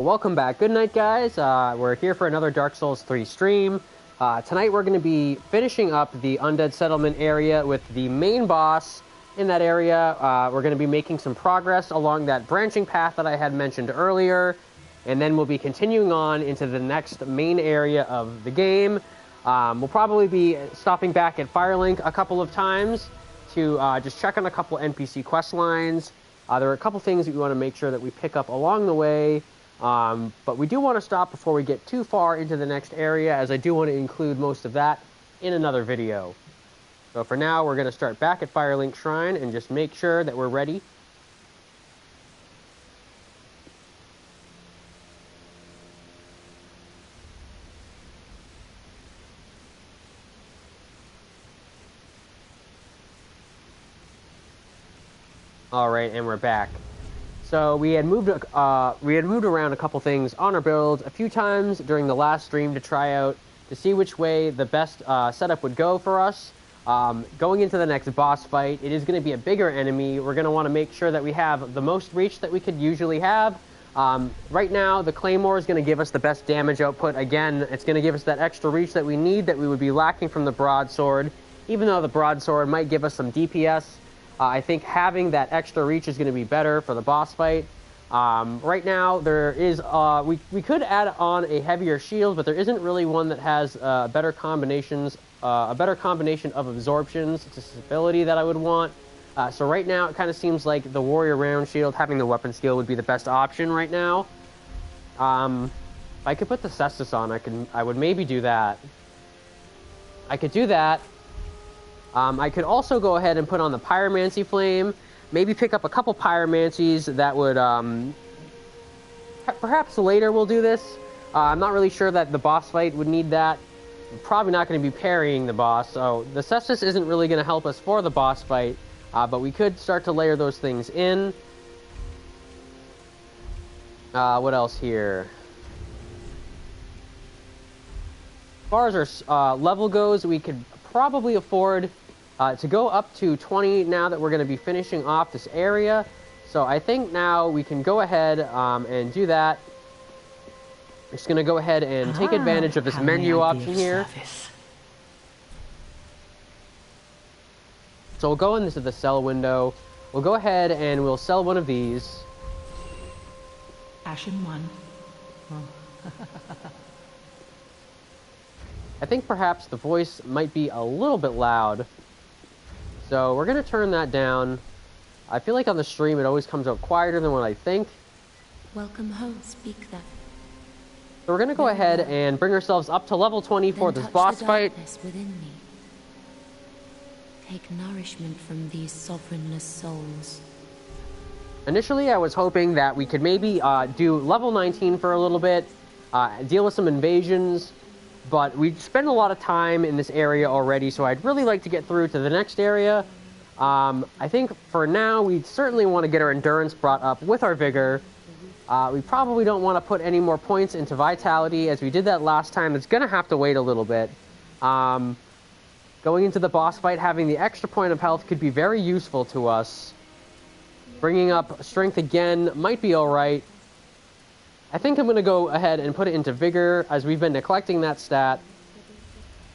Welcome back. Good night, guys. We're here for another Dark Souls 3 stream. Tonight we're going to be finishing up the Undead Settlement area with the main boss in that area. We're going to be making some progress along that branching path that I had mentioned earlier, and then we'll be continuing on into the next main area of the game. We'll probably be stopping back at Firelink a couple of times to just check on a couple NPC quest lines. There are a couple things that we want to make sure that we pick up along the way. But we do want to stop before we get too far into the next area, as I do want to include most of that in another video. So for now, we're going to start back at Firelink Shrine and just make sure that we're ready. Alright, and we're back. So we had moved around a couple things on our build a few times during the last stream to see which way the best setup would go for us. Going into the next boss fight, it is going to be a bigger enemy. We're going to want to make sure that we have the most reach that we could usually have. Right now, the Claymore is going to give us the best damage output. Again, it's going to give us that extra reach that we need, that we would be lacking from the Broadsword. Even though the Broadsword might give us some DPS, I think having that extra reach is going to be better for the boss fight. Right now, there is we could add on a heavier shield, but there isn't really one that has a better combination of absorptions to stability that I would want. So right now, it kind of seems like the Warrior Round Shield, having the weapon skill, would be the best option right now. If I could put the Cestus on, I would maybe do that. I could do that. I could also go ahead and put on the Pyromancy Flame, maybe pick up a couple Pyromancies that would, perhaps later we'll do this. I'm not really sure that the boss fight would need that. I'm probably not going to be parrying the boss, so the Cestus isn't really going to help us for the boss fight, but we could start to layer those things in. What else here? As far as our level goes, we could probably afford to go up to 20 now that we're going to be finishing off this area. So I think now we can go ahead and do that. I'm just going to go ahead and take advantage of this menu option here. So we'll go into the sell window. We'll go ahead and we'll sell one of these. Ashen one. I think perhaps the voice might be a little bit loud. So we're going to turn that down. I feel like on the stream it always comes out quieter than what I think. Welcome home, speak then. So we're going to go ahead and bring ourselves up to level 20 for this boss fight. Within me. Take nourishment from these sovereignless souls. Initially I was hoping that we could maybe do level 19 for a little bit, deal with some invasions. But we spend a lot of time in this area already, so I'd really like to get through to the next area. I think for now, we certainly want to get our endurance brought up with our vigor. We probably don't want to put any more points into vitality, as we did that last time. It's going to have to wait a little bit. Going into the boss fight, having the extra point of health could be very useful to us. Bringing up strength again might be alright. I think I'm going to go ahead and put it into Vigor, as we've been neglecting that stat.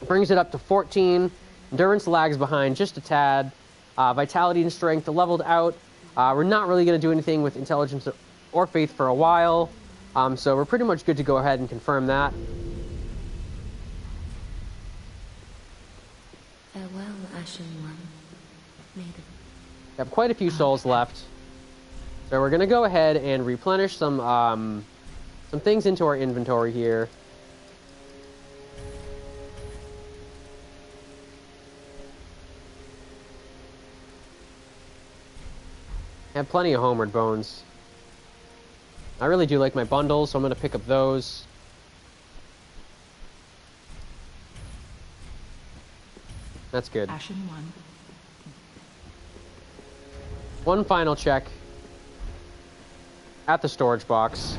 Brings it up to 14. Endurance lags behind just a tad. Vitality and Strength leveled out. We're not really going to do anything with Intelligence or Faith for a while. So we're pretty much good to go ahead and confirm that. Farewell, Ashen One. Maiden. We have quite a few souls left. So we're going to go ahead and replenish some things into our inventory here. I have plenty of homeward bones. I really do like my bundles, so I'm going to pick up those. That's good. Ashen One. One final check at the storage box.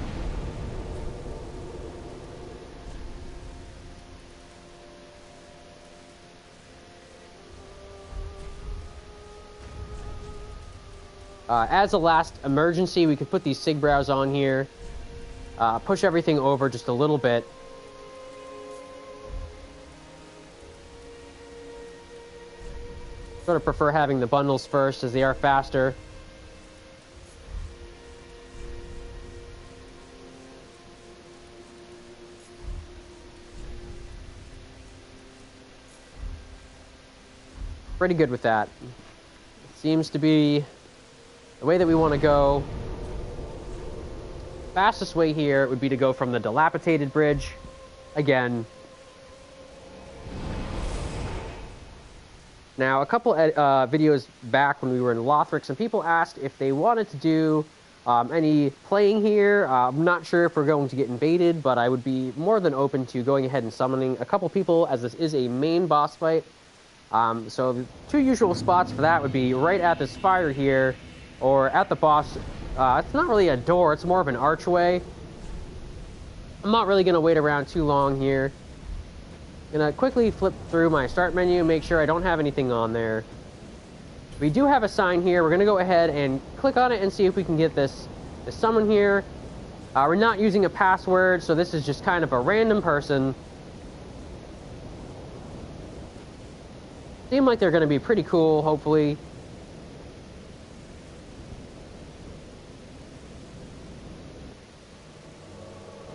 As a last emergency, we could put these Sigbrows on here. push everything over just a little bit. Sort of prefer having the bundles first as they are faster. Pretty good with that. Seems to be the way that we want to go. Fastest way here would be to go from the dilapidated bridge again. Now, a couple videos back when we were in Lothric, some people asked if they wanted to do any playing here. I'm not sure if we're going to get invaded, but I would be more than open to going ahead and summoning a couple people, as this is a main boss fight. So the two usual spots for that would be right at this fire here, or at the boss. It's not really a door, it's more of an archway. I'm not really going to wait around too long here. Gonna quickly flip through my start menu and make sure I don't have anything on there. We do have a sign here. We're gonna go ahead and click on it and see if we can get this summon here. We're not using a password, so this is just kind of a random person. Seem like they're gonna be pretty cool, hopefully.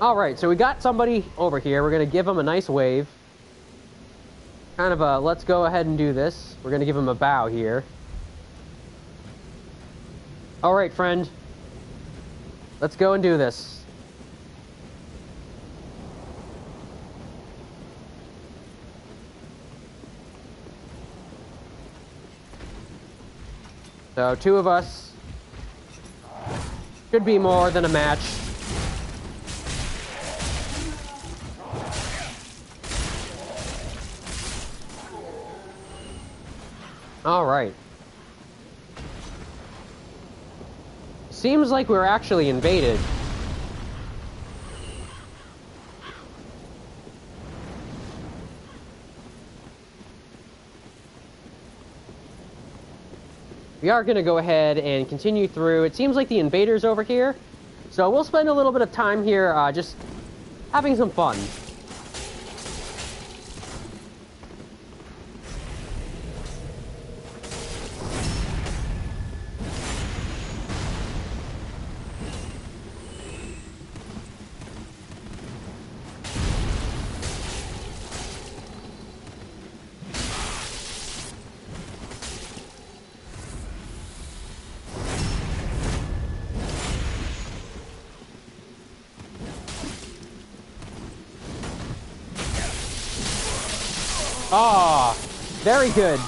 Alright, so we got somebody over here. We're gonna give them a nice wave. Kind of a, let's go ahead and do this. We're going to give him a bow here. Alright, friend. Let's go and do this. So, two of us. Should be more than a match. All right. Seems like we're actually invaded. We are going to go ahead and continue through. It seems like the invader's over here. So we'll spend a little bit of time here just having some fun. Ah, very good.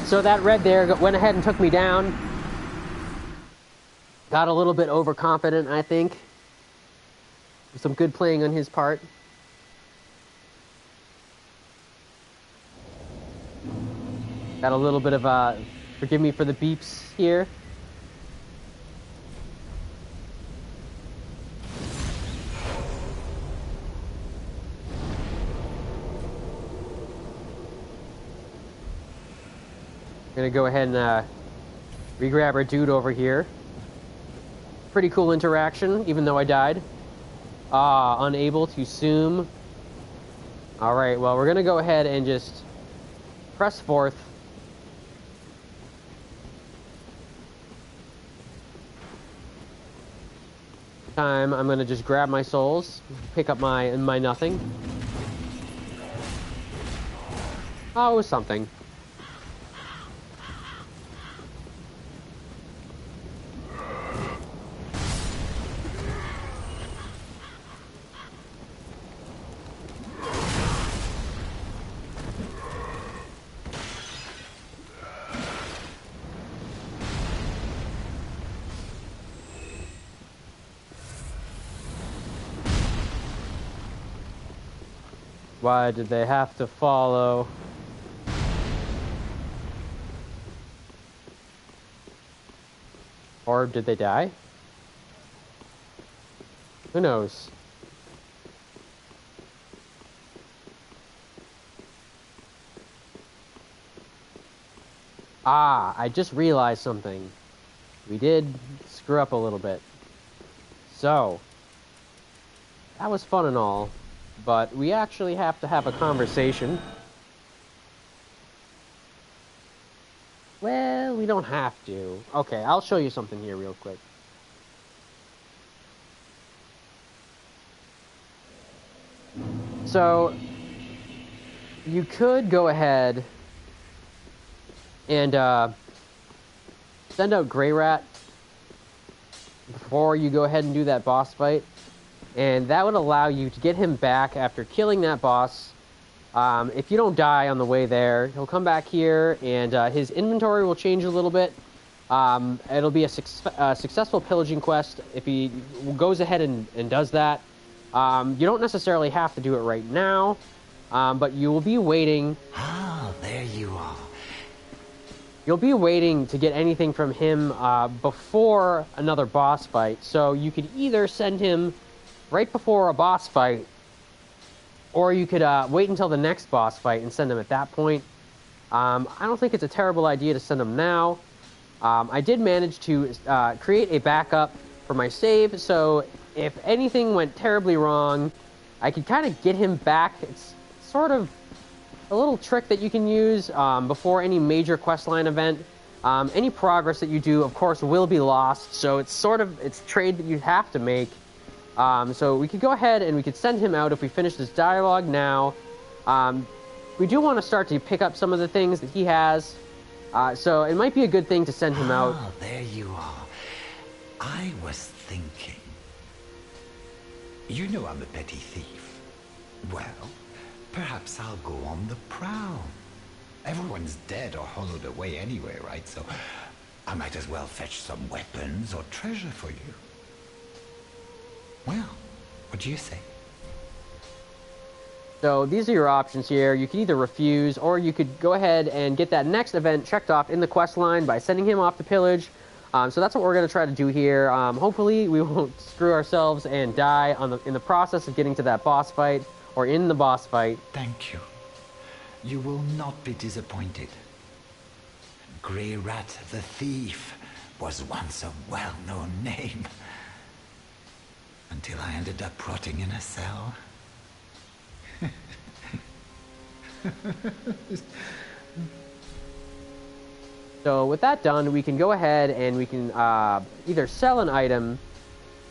So that red there went ahead and took me down. Got a little bit overconfident, I think. Some good playing on his part. Got a little bit of forgive me for the beeps here. Gonna go ahead and re-grab our dude over here. Pretty cool interaction, even though I died. Unable to zoom. Alright, well, we're gonna go ahead and just press forth. I'm gonna just grab my souls, pick up my nothing. Oh, it was something. Why did they have to follow? Or did they die? Who knows? I just realized something. We did screw up a little bit. So, that was fun and all, but we actually have to have a conversation. Well, we don't have to. Okay, I'll show you something here real quick. So, you could go ahead and send out Grey Rat before you go ahead and do that boss fight, and that would allow you to get him back after killing that boss. If you don't die on the way there, he'll come back here, and his inventory will change a little bit. It'll be a successful pillaging quest if he goes ahead and does that. You don't necessarily have to do it right now, but you will be waiting. Ah, there you are. You'll be waiting to get anything from him before another boss fight. So you could either send him right before a boss fight, or you could wait until the next boss fight and send him at that point. I don't think it's a terrible idea to send him now. I did manage to create a backup for my save, so if anything went terribly wrong, I could kind of get him back. It's sort of a little trick that you can use before any major questline event. Any progress that you do, of course, will be lost, so it's trade that you have to make. So we could go ahead and we could send him out if we finish this dialogue now. We do want to start to pick up some of the things that he has, so it might be a good thing to send him out. Ah, there you are. I was thinking. You know I'm a petty thief. Well, perhaps I'll go on the prowl. Everyone's dead or hollowed away anyway, right? So I might as well fetch some weapons or treasure for you. Well, what do you say? So these are your options here. You could either refuse, or you could go ahead and get that next event checked off in the quest line by sending him off to pillage. So that's what we're going to try to do here. Hopefully we won't screw ourselves and die in the process of getting to that boss fight, or in the boss fight. Thank you. You will not be disappointed. Grey Rat the Thief was once a well-known name. Until I ended up rotting in a cell. So with that done, we can go ahead and we can either sell an item.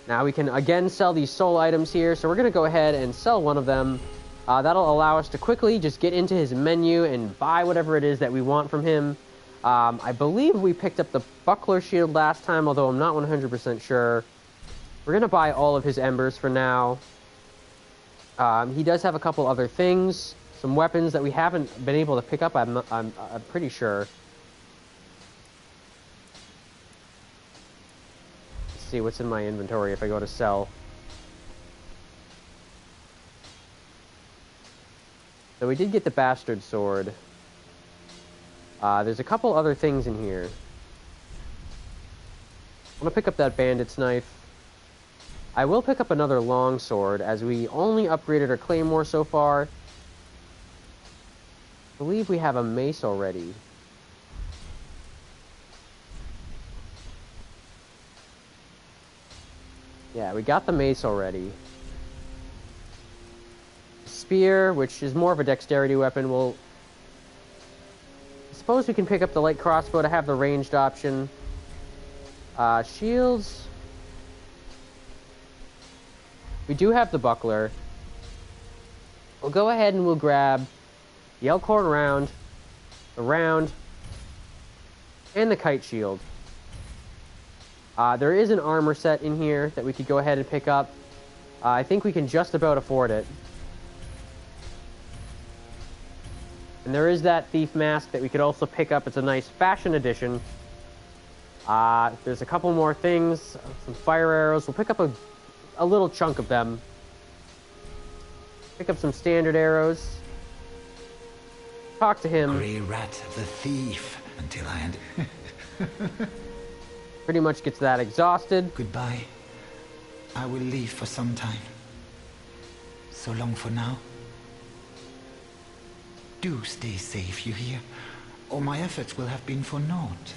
Now we can again sell these soul items here. So we're going to go ahead and sell one of them. That'll allow us to quickly just get into his menu and buy whatever it is that we want from him. I believe we picked up the buckler shield last time, although I'm not 100% sure. We're going to buy all of his embers for now. He does have a couple other things. Some weapons that we haven't been able to pick up, I'm pretty sure. Let's see what's in my inventory if I go to sell. So we did get the bastard sword. There's a couple other things in here. I'm going to pick up that bandit's knife. I will pick up another long sword, as we only upgraded our claymore so far. I believe we have a mace already. Yeah, we got the mace already. Spear, which is more of a dexterity weapon, will... I suppose we can pick up the light crossbow to have the ranged option. Shields... We do have the buckler. We'll go ahead and we'll grab the Elkhorn round, the round, and the kite shield. There is an armor set in here that we could go ahead and pick up. I think we can just about afford it. And there is that thief mask that we could also pick up. It's a nice fashion edition. There's a couple more things. Some fire arrows. We'll pick up a little chunk of them. Pick up some standard arrows. Talk to him. Grey Rat the Thief until I end. Pretty much gets that exhausted. Goodbye. I will leave for some time. So long for now. Do stay safe, you hear? Or my efforts will have been for naught.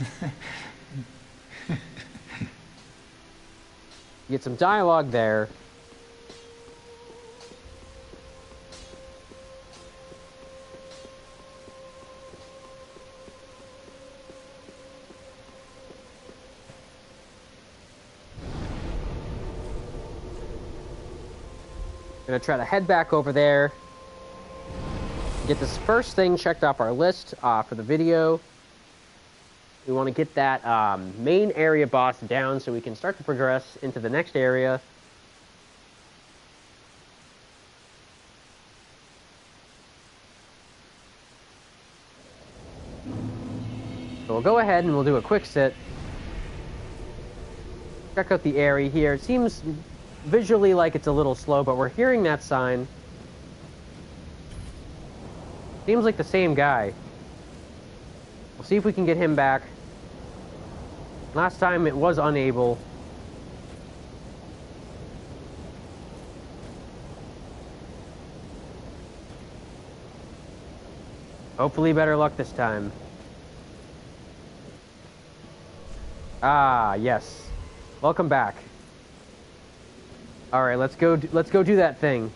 Get some dialogue there. Gonna try to head back over there. Get this first thing checked off our list for the video. We want to get that main area boss down so we can start to progress into the next area. So we'll go ahead and we'll do a quick sit. Check out the area here. It seems visually like it's a little slow, but we're hearing that sign. Seems like the same guy. We'll see if we can get him back. Last time it was unable. Hopefully better luck this time. Ah, yes. Welcome back. All right, let's go do that thing.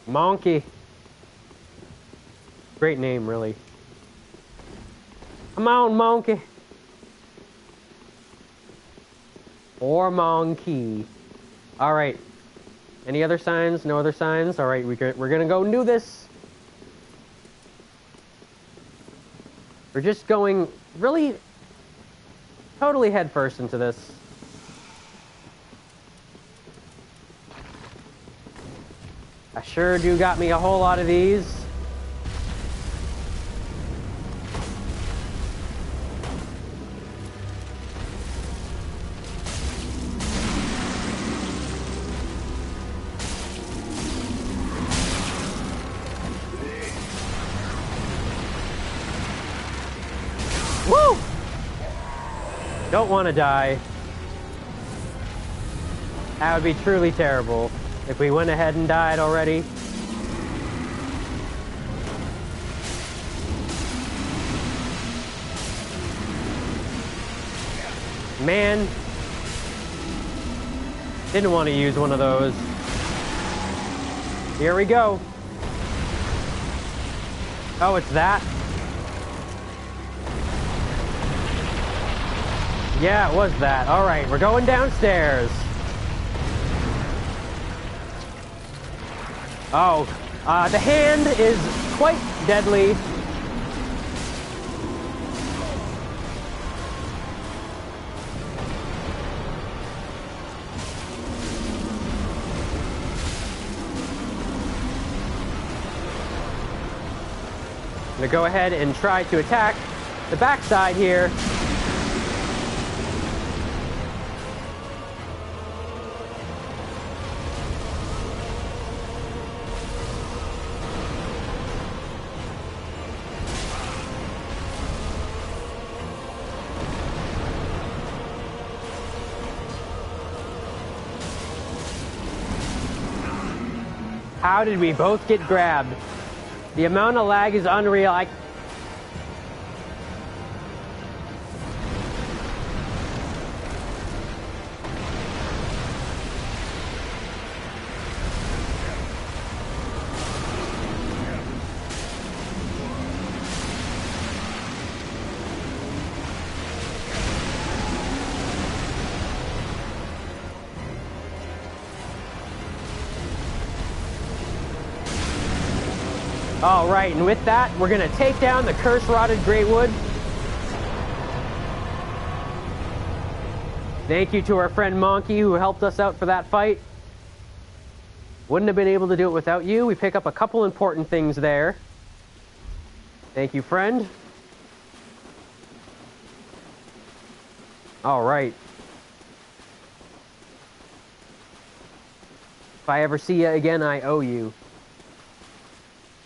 Monkey. Great name, really. Come on, monkey. Or monkey. Alright. Any other signs? No other signs? Alright, we're gonna go and do this. We're just going really totally headfirst into this. I sure do got me a whole lot of these. Woo! Don't want to die. That would be truly terrible if we went ahead and died already. Man, didn't want to use one of those. Here we go. Oh, it's that? Yeah, it was that. All right, we're going downstairs. Oh, the hand is quite deadly. I'm gonna go ahead and try to attack the backside here. How did we both get grabbed? The amount of lag is unreal. I'm All right, and with that, we're going to take down the Curse-Rotted Greatwood. Thank you to our friend Monkey who helped us out for that fight. Wouldn't have been able to do it without you. We pick up a couple important things there. Thank you, friend. All right. If I ever see you again, I owe you.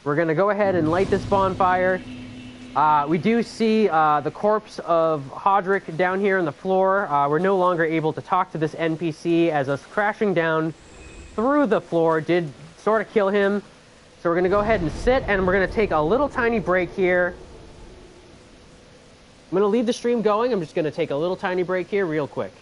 We're going to go ahead and light this bonfire. We do see the corpse of Hodrick down here on the floor. We're no longer able to talk to this NPC as us crashing down through the floor did sort of kill him. So we're going to go ahead and sit, and we're going to take a little tiny break here. I'm going to leave the stream going. I'm just going to take a little tiny break here real quick.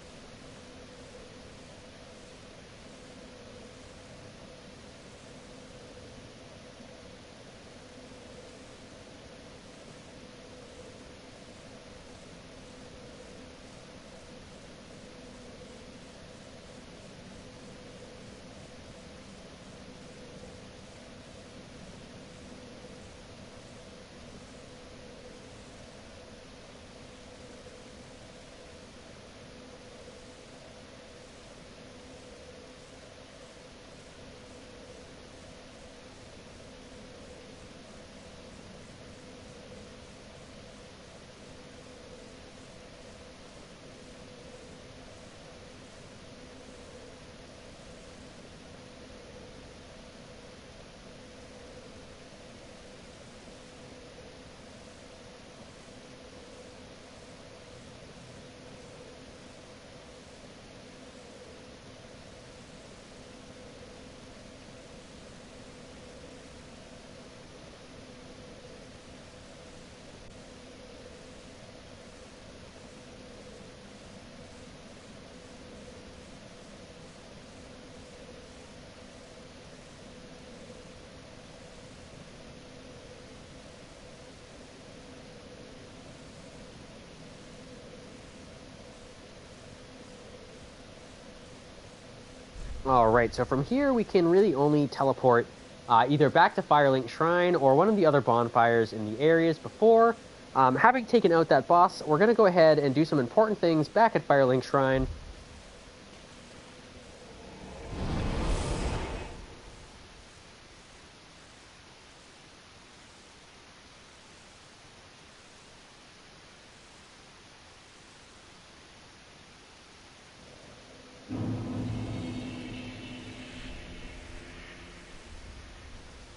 Alright, so from here we can really only teleport either back to Firelink Shrine or one of the other bonfires in the areas before. Having taken out that boss, we're going to go ahead and do some important things back at Firelink Shrine.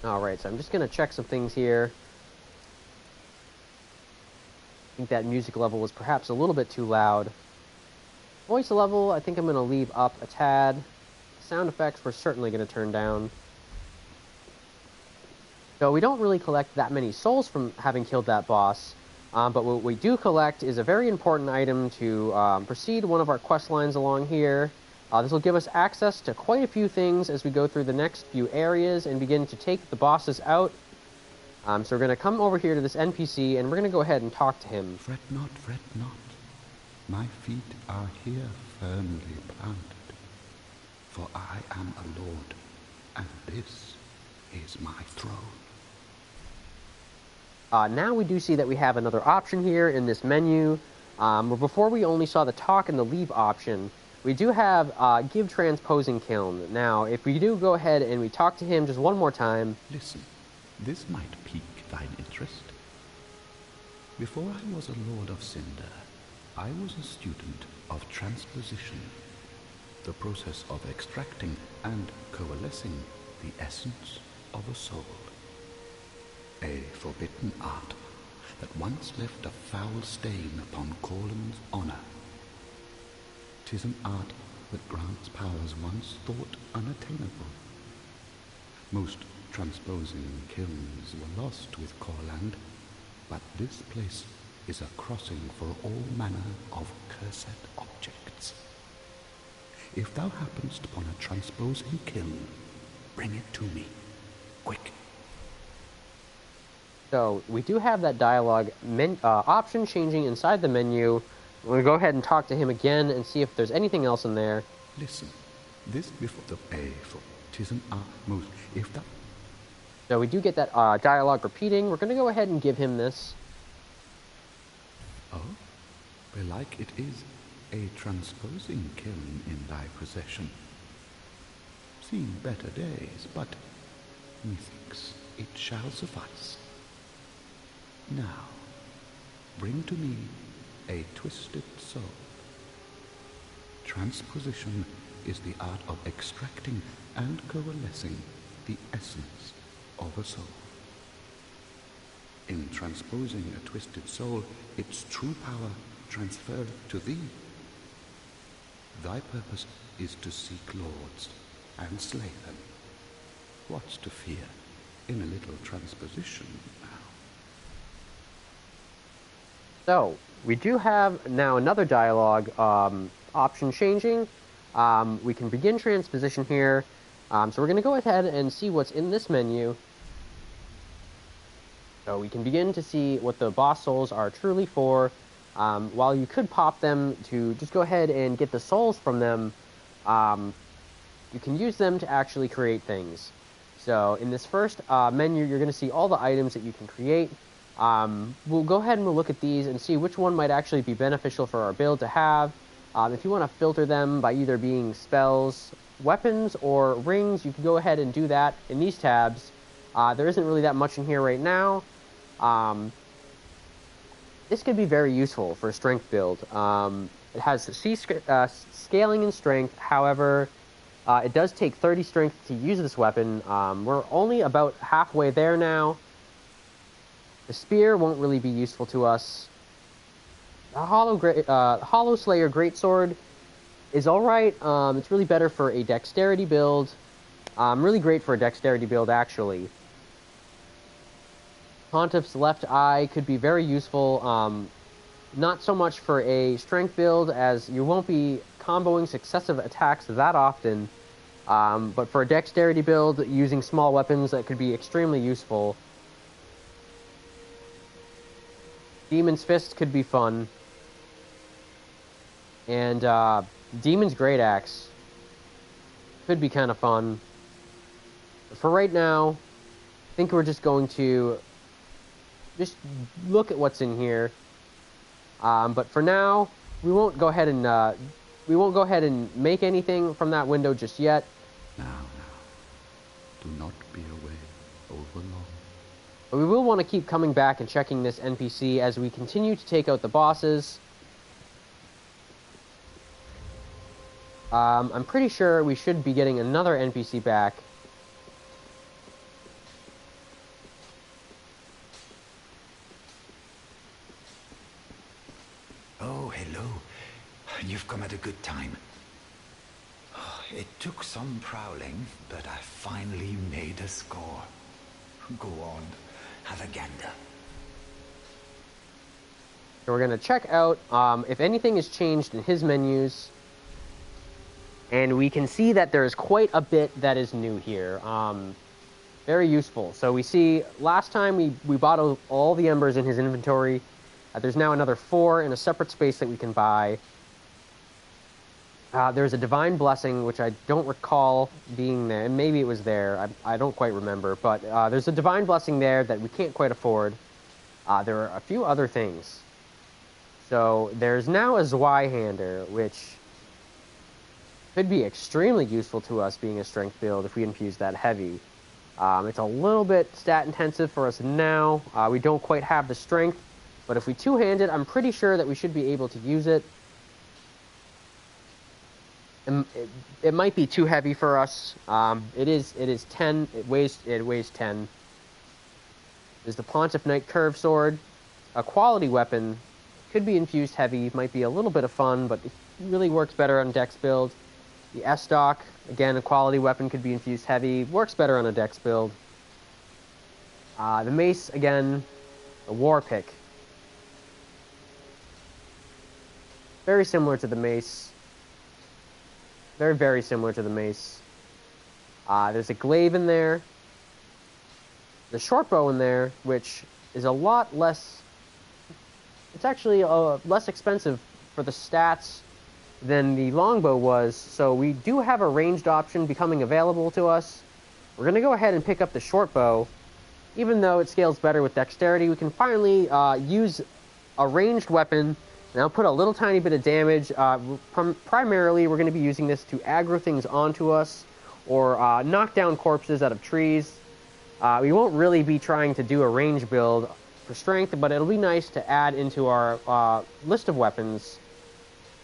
Alright, so I'm just going to check some things here. I think that music level was perhaps a little bit too loud. Voice level, I think I'm going to leave up a tad. Sound effects, we're certainly going to turn down. So we don't really collect that many souls from having killed that boss. But what we do collect is a very important item to proceed one of our quest lines along here. This will give us access to quite a few things as we go through the next few areas and begin to take the bosses out. So we're going to come over here to this NPC, and we're going to go ahead and talk to him. Fret not, fret not. My feet are here firmly planted. For I am a lord, and this is my throne. Now we do see that we have another option here in this menu. Before we only saw the talk and the leave option. We do have Give Transposing Kiln. Now, if we do go ahead and we talk to him just one more time... Listen, this might pique thine interest. Before I was a Lord of Cinder, I was a student of transposition, the process of extracting and coalescing the essence of a soul. A forbidden art that once left a foul stain upon Corlin's honor. 'Tis an art that grants powers once thought unattainable. Most transposing kilns were lost with Corland, but this place is a crossing for all manner of cursed objects. If thou happenst upon a transposing kiln, bring it to me, quick. So, we do have that dialogue option changing inside the menu. I'm going to go ahead and talk to him again and see if there's anything else in there. Listen, this before the A for 'tis an art most, if that... So we do get that dialogue repeating. We're going to go ahead and give him this. Oh, belike it is a transposing kiln in thy possession. Seen better days, but methinks it shall suffice. Now, bring to me a twisted soul. Transposition is the art of extracting and coalescing the essence of a soul. In transposing a twisted soul, its true power transferred to thee. Thy purpose is to seek lords and slay them. What's to fear in a little transposition now? So, we do have now another dialogue option changing. We can begin transposition here. So we're going to go ahead and see what's in this menu. So we can begin to see what the boss souls are truly for. While you could pop them to just go ahead and get the souls from them, you can use them to actually create things. So in this first menu, you're going to see all the items that you can create. We'll go ahead and we'll look at these and see which one might actually be beneficial for our build to have. If you want to filter them by either being spells, weapons, or rings, you can go ahead and do that in these tabs. There isn't really that much in here right now. This could be very useful for a strength build. It has scaling and strength. However, it does take 30 strength to use this weapon. We're only about halfway there now. The spear won't really be useful to us. The Hollow Slayer Greatsword is alright. It's really better for a dexterity build. Really great for a dexterity build, actually. Pontiff's Left Eye could be very useful. Not so much for a strength build, as you won't be comboing successive attacks that often. But for a dexterity build, using small weapons, that could be extremely useful. Demon's Fist could be fun. And Demon's Great Axe could be kind of fun. But for right now, I think we're just going to just look at what's in here. But for now, we won't go ahead and make anything from that window just yet. Now, do not be away overlong. But we will want to keep coming back and checking this NPC as we continue to take out the bosses. I'm pretty sure we should be getting another NPC back. Oh, hello. You've come at a good time. It took some prowling, but I finally made a score. Go on, have a gander. So we're going to check out if anything has changed in his menus. And we can see that there's quite a bit that is new here. Very useful. So we see last time we bought all the embers in his inventory. There's now another 4 in a separate space that we can buy. There's a Divine Blessing, which I don't recall being there. And maybe it was there. I don't quite remember. But there's a Divine Blessing there that we can't quite afford. There are a few other things. So there's now a Zweihander, which could be extremely useful to us being a strength build if we infuse that heavy. It's a little bit stat intensive for us now. We don't quite have the strength, but if we two-hand it, I'm pretty sure that we should be able to use it. It might be too heavy for us. It is 10. It weighs 10. There's the Pontiff Knight Curve Sword, a quality weapon. Could be infused heavy. Might be a little bit of fun, but it really works better on dex build. The S-Stock, again, a quality weapon, could be infused heavy. Works better on a dex build. The Mace, again, a War Pick. Very similar to the Mace. Very, very similar to the Mace. There's a Glaive in there. The Short Bow in there, which is a lot less... It's actually less expensive for the stats than the longbow was, so we do have a ranged option becoming available to us. We're going to go ahead and pick up the short bow. even though it scales better with dexterity, we can finally use a ranged weapon. Now put a little tiny bit of damage. Primarily, we're going to be using this to aggro things onto us or knock down corpses out of trees. We won't really be trying to do a range build for strength, but it'll be nice to add into our list of weapons.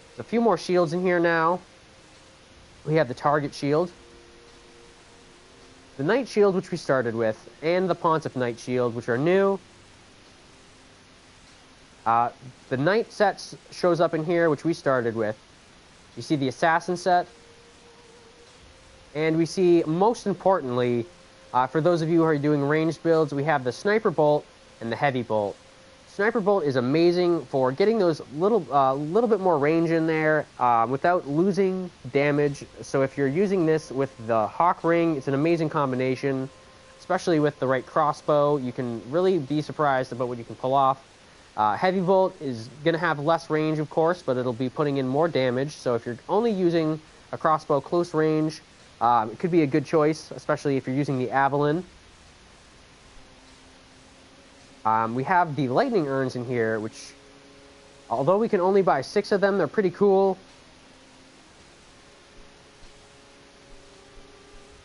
There's a few more shields in here now. We have the target shield, the Knight Shield, which we started with, and the Pontiff Knight Shield, which are new. The Knight set shows up in here, which we started with. You see the Assassin set. And we see, most importantly, for those of you who are doing ranged builds, we have the Sniper Bolt and the Heavy Bolt. Sniper Bolt is amazing for getting those little bit more range in there without losing damage. So if you're using this with the Hawk Ring, it's an amazing combination, especially with the right crossbow. You can really be surprised about what you can pull off. Heavy Bolt is going to have less range, of course, but it'll be putting in more damage. So if you're only using a crossbow close range, it could be a good choice, especially if you're using the Avalon. We have the Lightning Urns in here, which, although we can only buy 6 of them, they're pretty cool.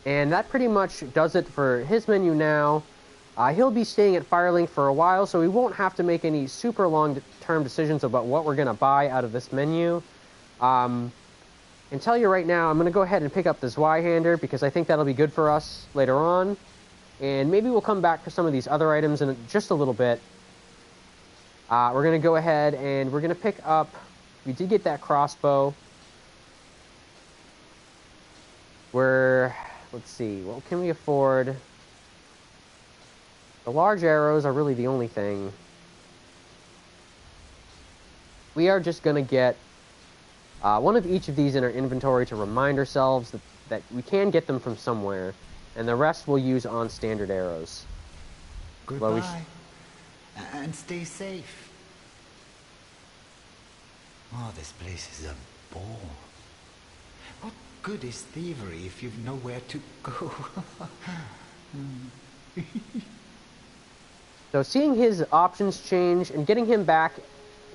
And that pretty much does it for his menu now. He'll be staying at Firelink for a while, so we won't have to make any super long-term decisions about what we're going to buy out of this menu. And tell you right now, I'm going to go ahead and pick up the Zweihander, because I think that'll be good for us later on. And maybe we'll come back to some of these other items in just a little bit. We're going to go ahead and we're going to pick up... We did get that crossbow. Let's see, what can we afford? The large arrows are really the only thing. We are just going to get one of each of these in our inventory to remind ourselves that we can get them from somewhere. And the rest we'll use on standard arrows. Goodbye. And stay safe. Oh, this place is a bore. What good is thievery if you've nowhere to go? So seeing his options change and getting him back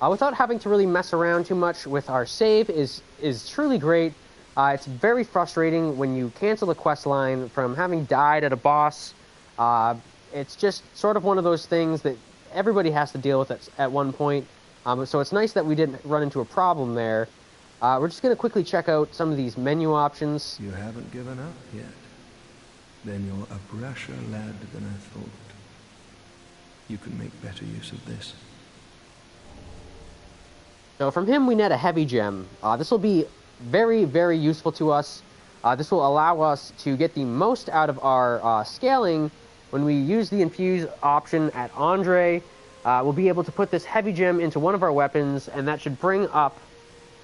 without having to really mess around too much with our save is truly great. It's very frustrating when you cancel a quest line from having died at a boss. It's just sort of one of those things that everybody has to deal with at one point. So it's nice that we didn't run into a problem there. We're just going to quickly check out some of these menu options. You haven't given up yet. Then you're a brasher lad than I thought. You can make better use of this. So from him, we net a heavy gem. This will be very, very useful to us. This will allow us to get the most out of our scaling when we use the infuse option at Andre. We'll be able to put this heavy gem into one of our weapons, and that should bring up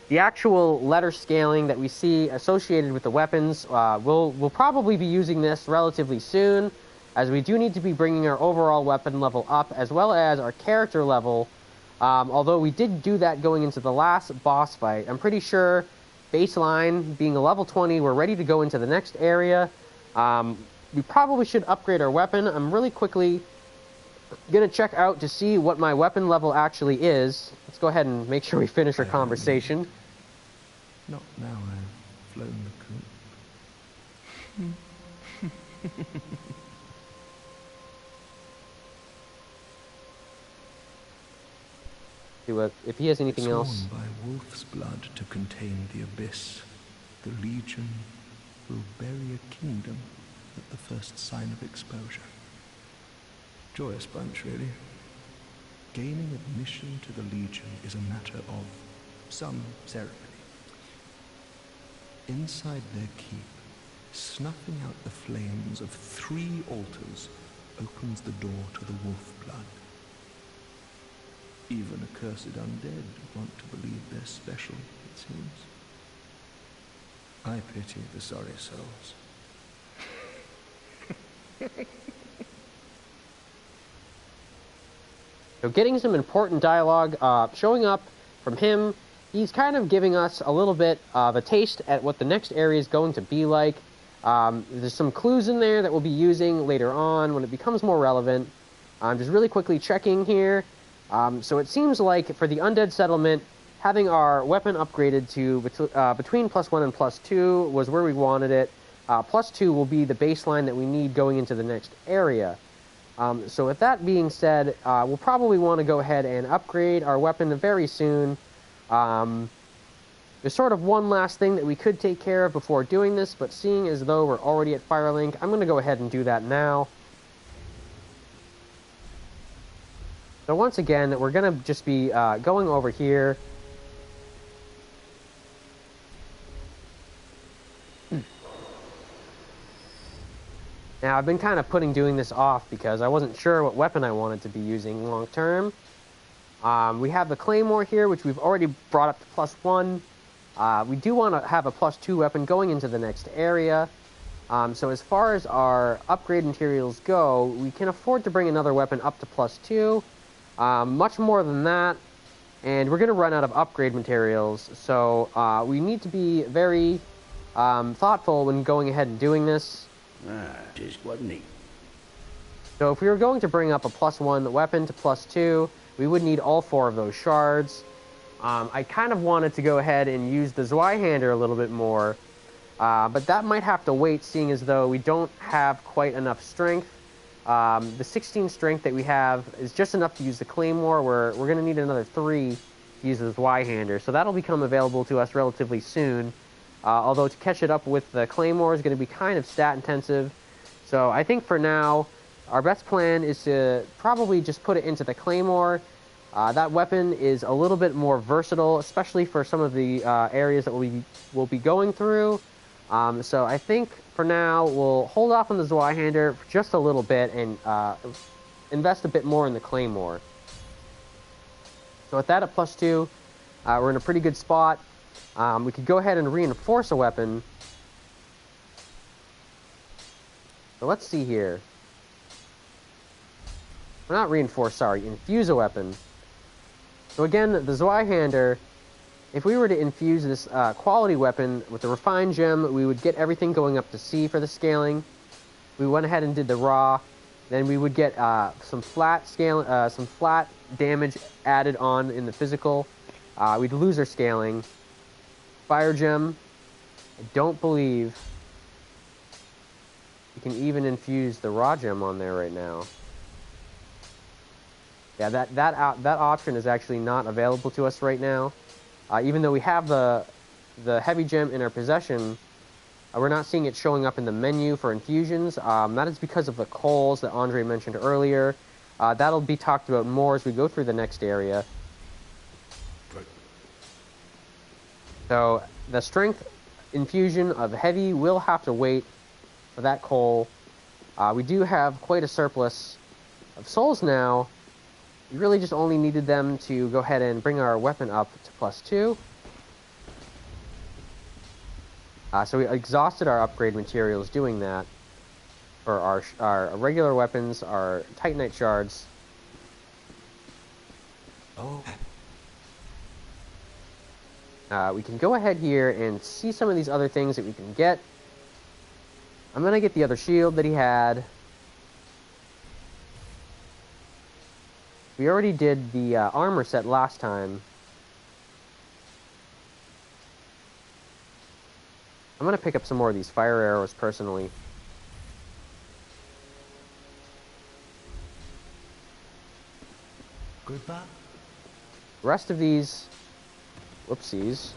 the actual letter scaling that we see associated with the weapons. We'll probably be using this relatively soon, as we do need to be bringing our overall weapon level up, as well as our character level. Although we did do that going into the last boss fight. I'm pretty sure, baseline being a level 20, we're ready to go into the next area. We probably should upgrade our weapon. I'm really quickly going to check out to see what my weapon level actually is. Let's go ahead and make sure we finish our conversation. Not now I've flown the coop. See what, if he has anything else. Sworn by wolf's blood to contain the abyss, the Legion will bury a kingdom at the first sign of exposure. Joyous bunch, really. Gaining admission to the Legion is a matter of some ceremony. Inside their keep, snuffing out the flames of 3 altars opens the door to the wolf blood. Even accursed undead want to believe they're special, it seems. I pity the sorry souls. So getting some important dialogue showing up from him. He's kind of giving us a little bit of a taste at what the next area is going to be like. There's some clues in there that we'll be using later on when it becomes more relevant. I'm just really quickly checking here. So it seems like for the Undead settlement, having our weapon upgraded to between +1 and +2 was where we wanted it. +2 will be the baseline that we need going into the next area. So with that being said, we'll probably want to go ahead and upgrade our weapon very soon. There's sort of one last thing that we could take care of before doing this, but seeing as though we're already at Firelink, I'm going to go ahead and do that now. So once again, we're going to just be going over here. Now, I've been kind of doing this off because I wasn't sure what weapon I wanted to be using long term. We have the Claymore here, which we've already brought up to +1. We do want to have a +2 weapon going into the next area. So as far as our upgrade materials go, we can afford to bring another weapon up to +2. Much more than that, and we're going to run out of upgrade materials. So we need to be very thoughtful when going ahead and doing this. Just wasn't neat. So if we were going to bring up a +1 weapon to +2, we would need all 4 of those shards. I kind of wanted to go ahead and use the Zweihander a little bit more, but that might have to wait, seeing as though we don't have quite enough strength. The 16 strength that we have is just enough to use the Claymore, where we're going to need another 3 to use the Zweihander, so that'll become available to us relatively soon. Although to catch it up with the Claymore is going to be kind of stat intensive. So I think for now, our best plan is to probably just put it into the Claymore. That weapon is a little bit more versatile, especially for some of the areas that we'll be going through. So I think for now, we'll hold off on the Zweihander for just a little bit and invest a bit more in the Claymore. So with that at +2, we're in a pretty good spot. We could go ahead and reinforce a weapon. So let's see here. Well, not reinforce, sorry, infuse a weapon. So again, the Zweihander, if we were to infuse this quality weapon with the refined gem, we would get everything going up to C for the scaling. We went ahead and did the raw. Then we would get some flat damage added on in the physical. We'd lose our scaling. Fire gem, I don't believe you can even infuse the raw gem on there right now. Yeah, that option is actually not available to us right now. Even though we have the heavy gem in our possession, we're not seeing it showing up in the menu for infusions. That is because of the coals that Andre mentioned earlier. That'll be talked about more as we go through the next area. So the strength infusion of heavy will have to wait for that coal. We do have quite a surplus of souls now. We really just only needed them to go ahead and bring our weapon up to +2. So we exhausted our upgrade materials doing that for our regular weapons, our Titanite shards. Oh. We can go ahead here and see some of these other things that we can get. I'm going to get the other shield that he had. We already did the armor set last time. I'm going to pick up some more of these fire arrows personally. Goodbye. The rest of these... Whoopsies.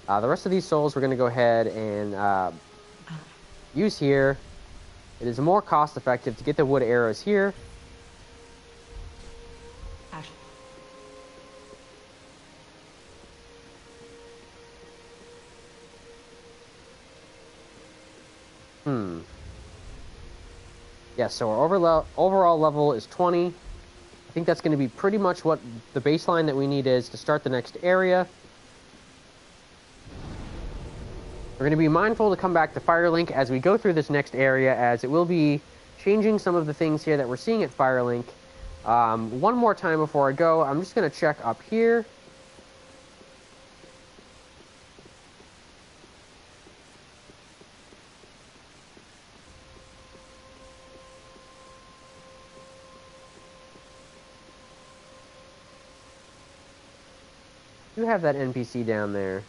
The rest of these souls we're going to go ahead and use here. It is more cost effective to get the wood arrows here. Yeah, so our overall level is 20. I think that's going to be pretty much what the baseline that we need is to start the next area. We're going to be mindful to come back to Firelink as we go through this next area, as it will be changing some of the things here that we're seeing at Firelink. One more time before I go, I'm just going to check up here. You have that NPC down there.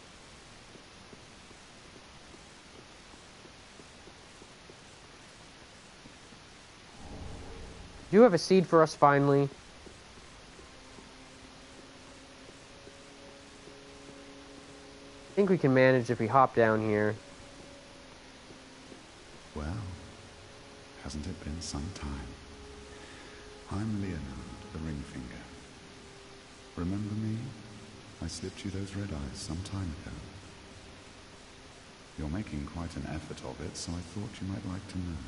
Do you have a seed for us finally? I think we can manage if we hop down here. Well, hasn't it been some time? I'm Leonard, the Ringfinger. Remember me? I slipped you those red eyes some time ago. You're making quite an effort of it, so I thought you might like to know.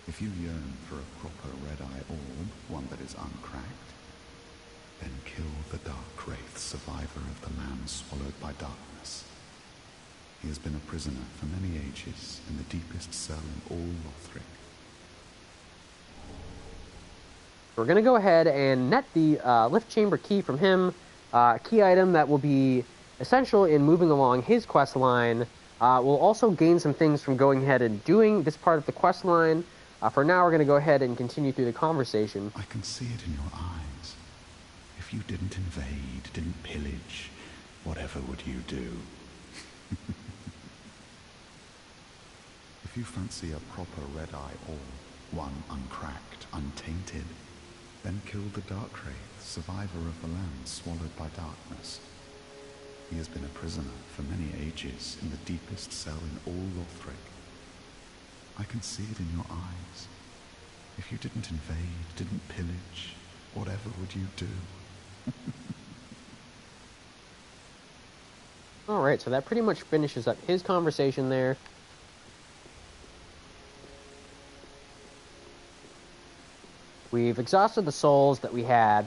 If you yearn for a proper red-eye orb, one that is uncracked, then kill the Dark Wraith, survivor of the land swallowed by darkness. He has been a prisoner for many ages in the deepest cell in all Lothric. We're going to go ahead and net the lift chamber key from him. Key item that will be essential in moving along his quest line. We'll also gain some things from going ahead and doing this part of the quest line. For now, we're going to go ahead and continue through the conversation. I can see it in your eyes. If you didn't invade, didn't pillage, whatever would you do? If you fancy a proper red-eye orb, one uncracked, untainted, then kill the Dark Wraith, survivor of the land swallowed by darkness. He has been a prisoner for many ages in the deepest cell in all Lothric. I can see it in your eyes. If you didn't invade, didn't pillage, whatever would you do? Alright, so that pretty much finishes up his conversation there. We've exhausted the souls that we had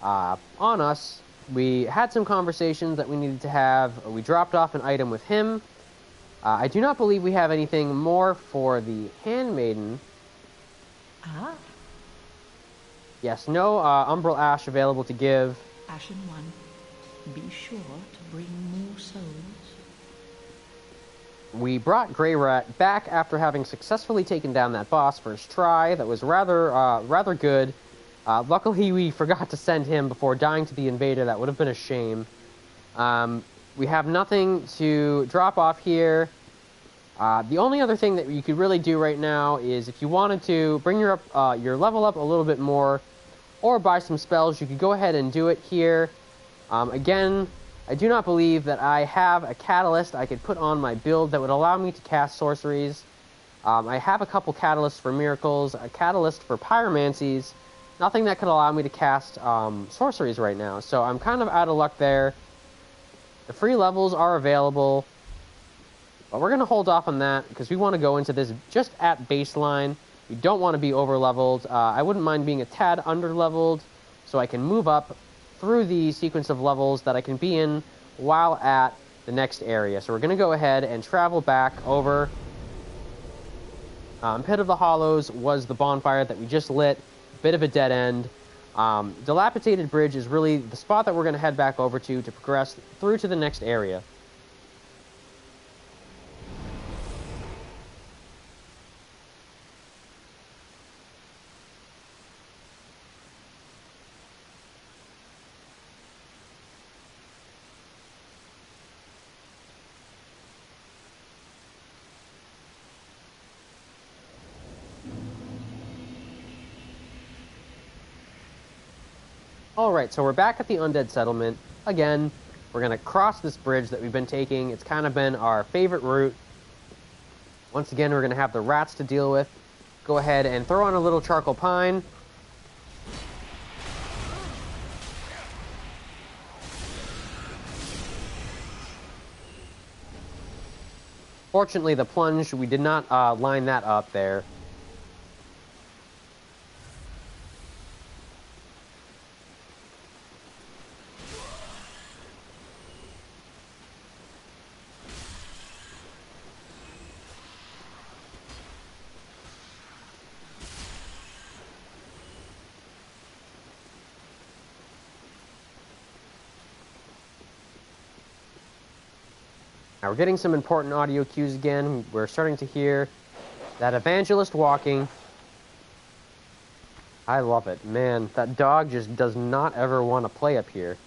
on us. We had some conversations that we needed to have. We dropped off an item with him. I do not believe we have anything more for the Handmaiden. Ah. Yes, no Umbral Ash available to give. Ashen One, be sure to bring more souls. We brought Grey Rat back after having successfully taken down that boss first try. That was rather good. Luckily, we forgot to send him before dying to the Invader. That would have been a shame. We have nothing to drop off here. The only other thing that you could really do right now is if you wanted to bring your level up a little bit more or buy some spells, you could go ahead and do it here. Again, I do not believe that I have a catalyst I could put on my build that would allow me to cast sorceries. I have a couple catalysts for miracles, a catalyst for pyromancies, nothing that could allow me to cast sorceries right now, so I'm kind of out of luck there. The free levels are available, but we're going to hold off on that because we want to go into this just at baseline. We don't want to be over-leveled. I wouldn't mind being a tad under-leveled so I can move up through the sequence of levels that I can be in while at the next area. So we're going to go ahead and travel back over. Pit of the Hollows was the bonfire that we just lit. Bit of a dead end. Dilapidated Bridge is really the spot that we're going to head back over to progress through to the next area. Alright, so we're back at the Undead Settlement. Again, we're going to cross this bridge that we've been taking. It's kind of been our favorite route. Once again, we're going to have the rats to deal with. Go ahead and throw on a little charcoal pine. Fortunately, the plunge, we did not line that up there. Now we're getting some important audio cues again. We're starting to hear that evangelist walking. I love it. Man, that dog just does not ever want to play up here.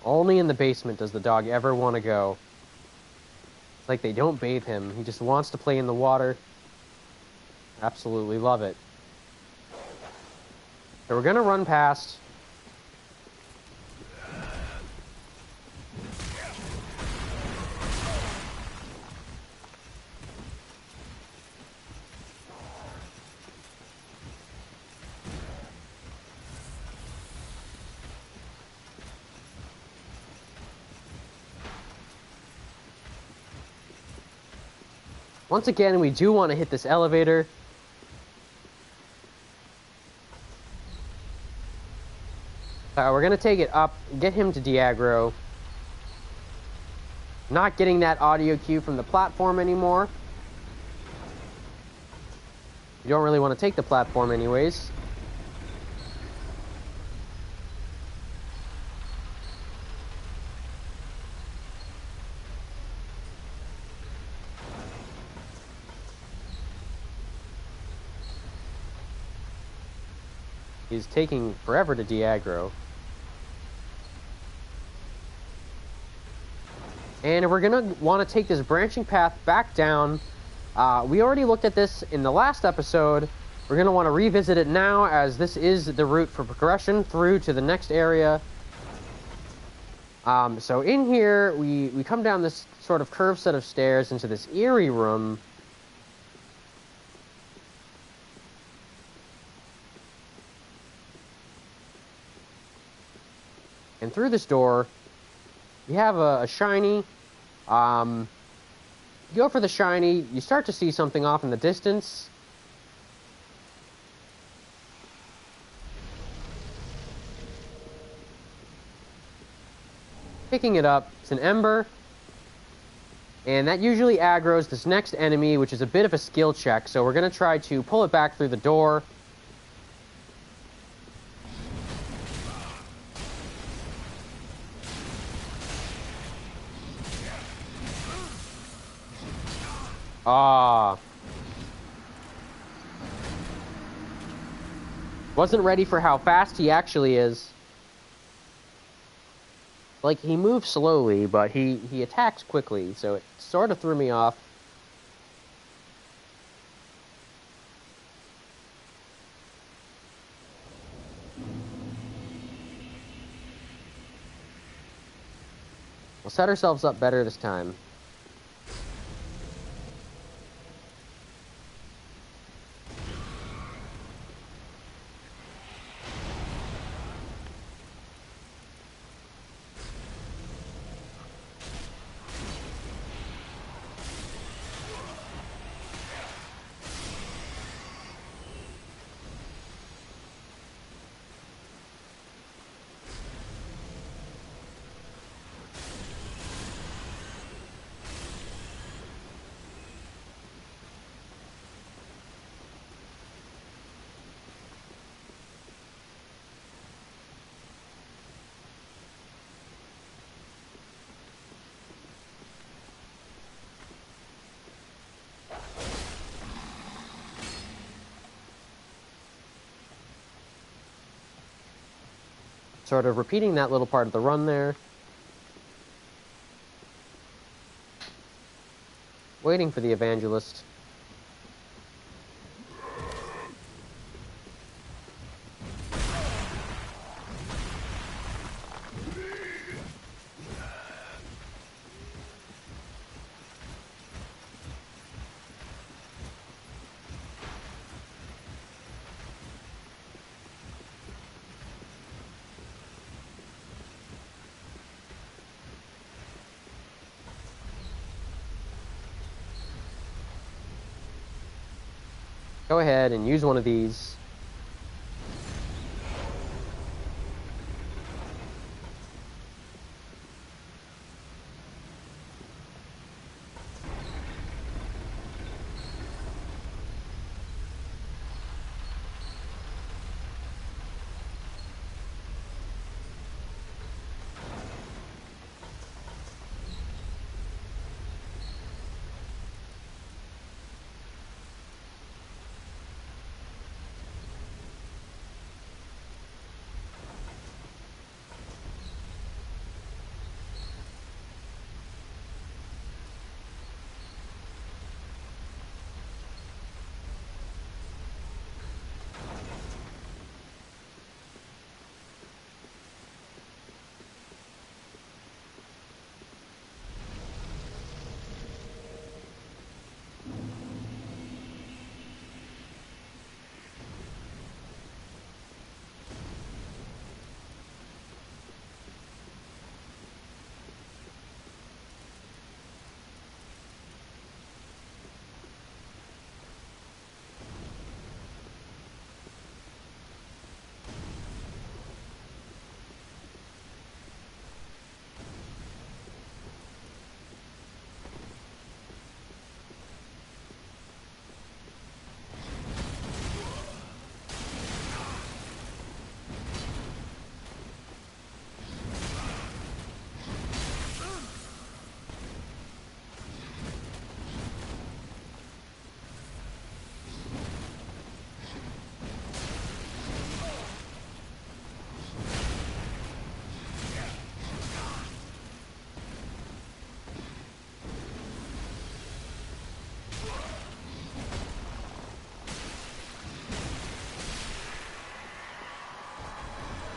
Only in the basement does the dog ever want to go. It's like they don't bathe him. He just wants to play in the water. Absolutely love it. So we're going to run past. Once again, we do want to hit this elevator. We're going to take it up, get him to de-aggro. Not getting that audio cue from the platform anymore. You don't really want to take the platform anyways. He's taking forever to de-aggro. And we're going to want to take this branching path back down. We already looked at this in the last episode. We're going to want to revisit it now, as this is the route for progression through to the next area. So in here, we come down this sort of curved set of stairs into this eerie room. And through this door, you have a shiny. You go for the shiny, you start to see something off in the distance. Picking it up, it's an Ember. And that usually aggroes this next enemy, which is a bit of a skill check. So we're going to try to pull it back through the door. Wasn't ready for how fast he actually is. Like, he moves slowly, but he attacks quickly, so it sort of threw me off. We'll set ourselves up better this time. Sort of repeating that little part of the run there. Waiting for the evangelist. Go ahead and use one of these.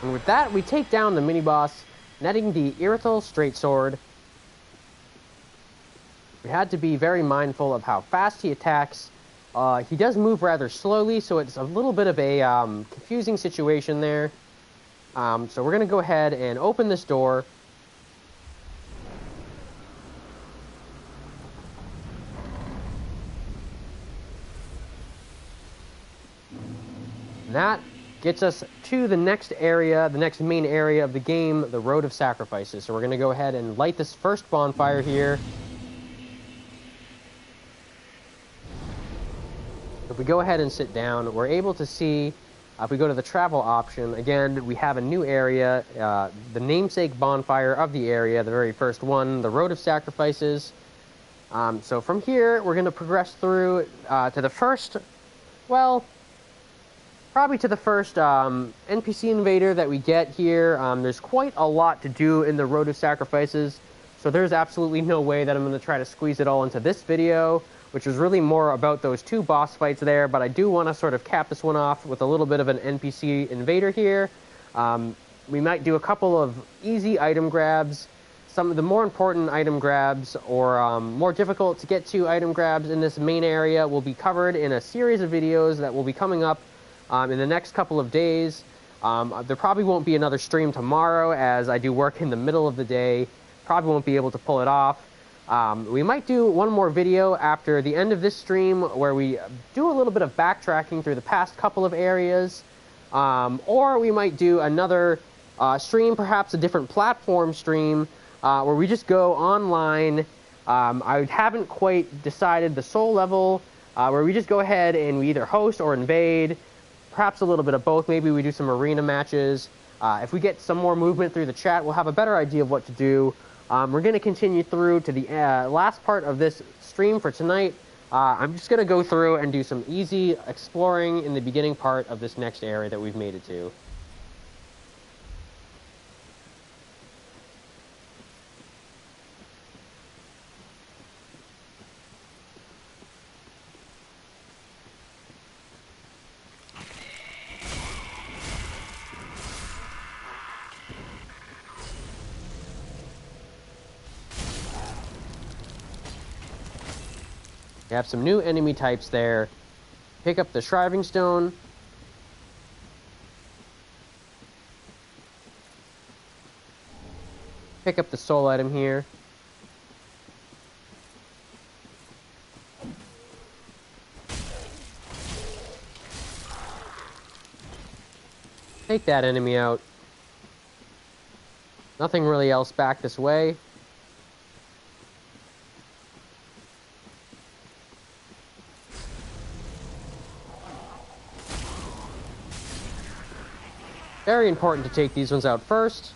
And with that, we take down the mini-boss, netting the Irithel Straight-Sword. We had to be very mindful of how fast he attacks. He does move rather slowly, so it's a little bit of a confusing situation there. So we're going to go ahead and open this door. And that gets us to the next area, the next main area of the game, the Road of Sacrifices. So we're going to go ahead and light this first bonfire here. If we go ahead and sit down, we're able to see, if we go to the travel option, again, we have a new area, the namesake bonfire of the area, the very first one, the Road of Sacrifices. So from here, we're going to progress through to the first, well, probably to the first NPC Invader that we get here. There's quite a lot to do in the Road of Sacrifices, so there's absolutely no way that I'm going to try to squeeze it all into this video, which was really more about those two boss fights there, but I do want to sort of cap this one off with a little bit of an NPC Invader here. We might do a couple of easy item grabs, some of the more important item grabs, or more difficult to get to item grabs in this main area will be covered in a series of videos that will be coming up in the next couple of days. There probably won't be another stream tomorrow, as I do work in the middle of the day. Probably won't be able to pull it off. We might do one more video after the end of this stream where we do a little bit of backtracking through the past couple of areas. Or we might do another stream, perhaps a different platform stream, where we just go online. I haven't quite decided the soul level, where we just go ahead and we either host or invade. Perhaps a little bit of both. Maybe we do some arena matches. If we get some more movement through the chat, we'll have a better idea of what to do. We're going to continue through to the last part of this stream for tonight. I'm just going to go through and do some easy exploring in the beginning part of this next area that we've made it to. We have some new enemy types there. Pick up the Shriving Stone. Pick up the soul item here. Take that enemy out. Nothing really else back this way. Very important to take these ones out first.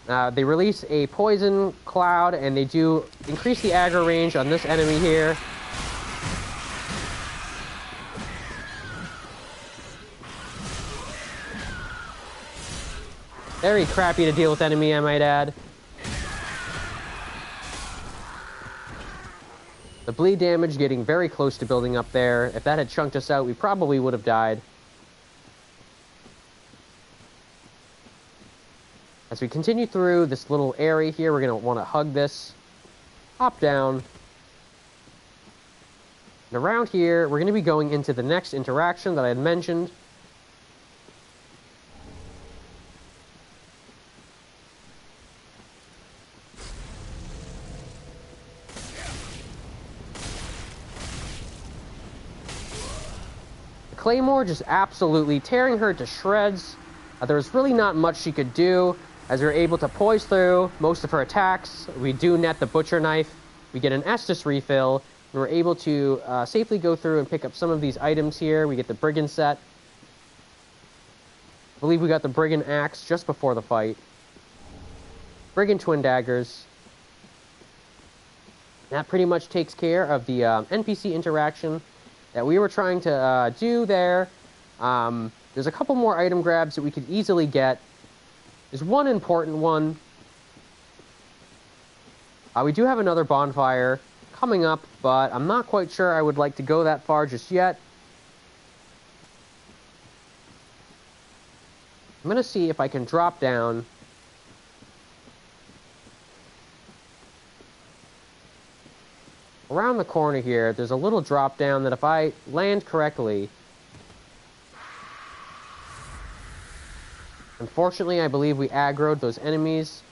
They release a poison cloud, and they do increase the aggro range on this enemy here. Very crappy to deal with enemy, I might add. The bleed damage getting very close to building up there. If that had chunked us out, we probably would have died. As we continue through this little area here, we're going to want to hug this, hop down, and around here, we're going to be going into the next interaction that I had mentioned. The Claymore just absolutely tearing her to shreds. There was really not much she could do, as we were able to poise through most of her attacks. We do net the Butcher Knife. We get an Estus refill. And we're able to safely go through and pick up some of these items here. We get the Brigand set. I believe we got the Brigand Axe just before the fight. Brigand Twin Daggers. That pretty much takes care of the NPC interaction that we were trying to do there. There's a couple more item grabs that we could easily get. There's one important one. We do have another bonfire coming up, but I'm not quite sure I would like to go that far just yet. I'm going to see if I can drop down. Around the corner here, there's a little drop down that if I land correctly... Unfortunately, I believe we aggroed those enemies.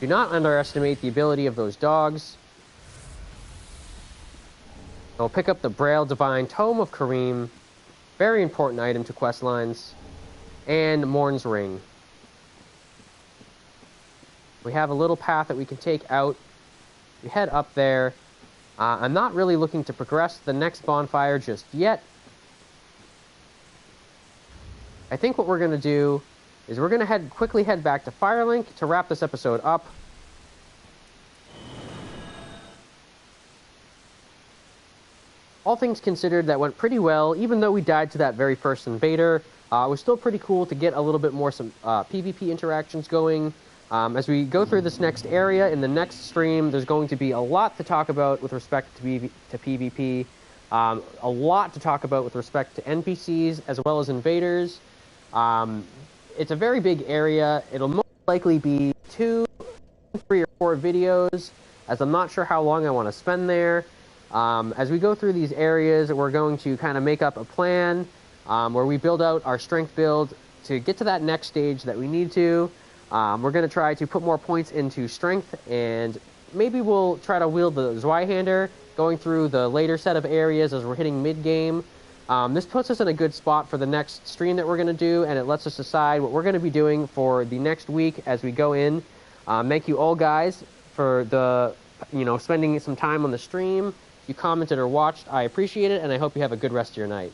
Do not underestimate the ability of those dogs. I'll pick up the Braille Divine Tome of Kareem. Very important item to quest lines. And Morn's Ring. We have a little path that we can take out. We head up there. I'm not really looking to progress the next bonfire just yet. I think what we're going to do is we're going to quickly head back to Firelink to wrap this episode up. All things considered, that went pretty well. Even though we died to that very first invader, it was still pretty cool to get a little bit more some PvP interactions going. As we go through this next area in the next stream, there's going to be a lot to talk about with respect to PvP. A lot to talk about with respect to NPCs as well as invaders. It's a very big area. It'll most likely be 2, 3, or 4 videos, as I'm not sure how long I want to spend there. As we go through these areas, we're going to kind of make up a plan where we build out our strength build to get to that next stage that we need to. We're going to try to put more points into strength, and maybe we'll try to wield the Zweihander going through the later set of areas as we're hitting mid-game. This puts us in a good spot for the next stream that we're going to do, and it lets us decide what we're going to be doing for the next week as we go in. Thank you all guys for spending some time on the stream. You commented or watched. I appreciate it, and I hope you have a good rest of your night.